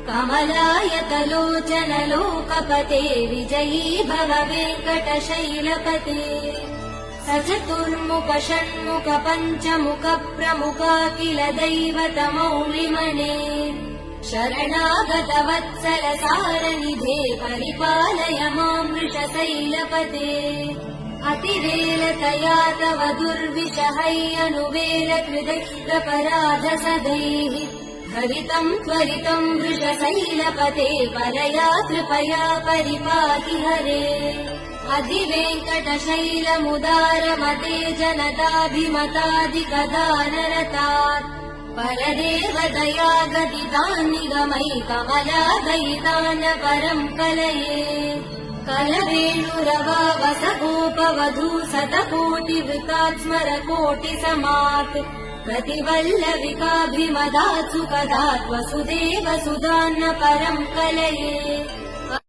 कमलायतलोचन लोकपते विजयी भव वेङ्कटशैलपते सचतुर्मुख षण्मुख पञ्चमुख प्रमुखाखिल दैवतमौलिमने शरणागत वत्सल सारनिधे परिपालय मां वृषशैलपते अतिवेलतया तव दुर्विषहैयनुवेल कृतैरपराधसदैः हरितम् त्वरितम् वृषशैलपते परया कृपया परिपाहि हरे अधिवेङ्कटशैलमुदारमते जनताभिमतादिगदानरतात् परदेव दया गदितान् निगमै कमलादयितान् परम् कलये कलवेणुरवावसगोपवधू शतकोटिवृतात् स्मरकोटिसमात् प्रतिवल्लविकाभिमदात् सुखदात् वसुदेव सुधान्न परम् कलये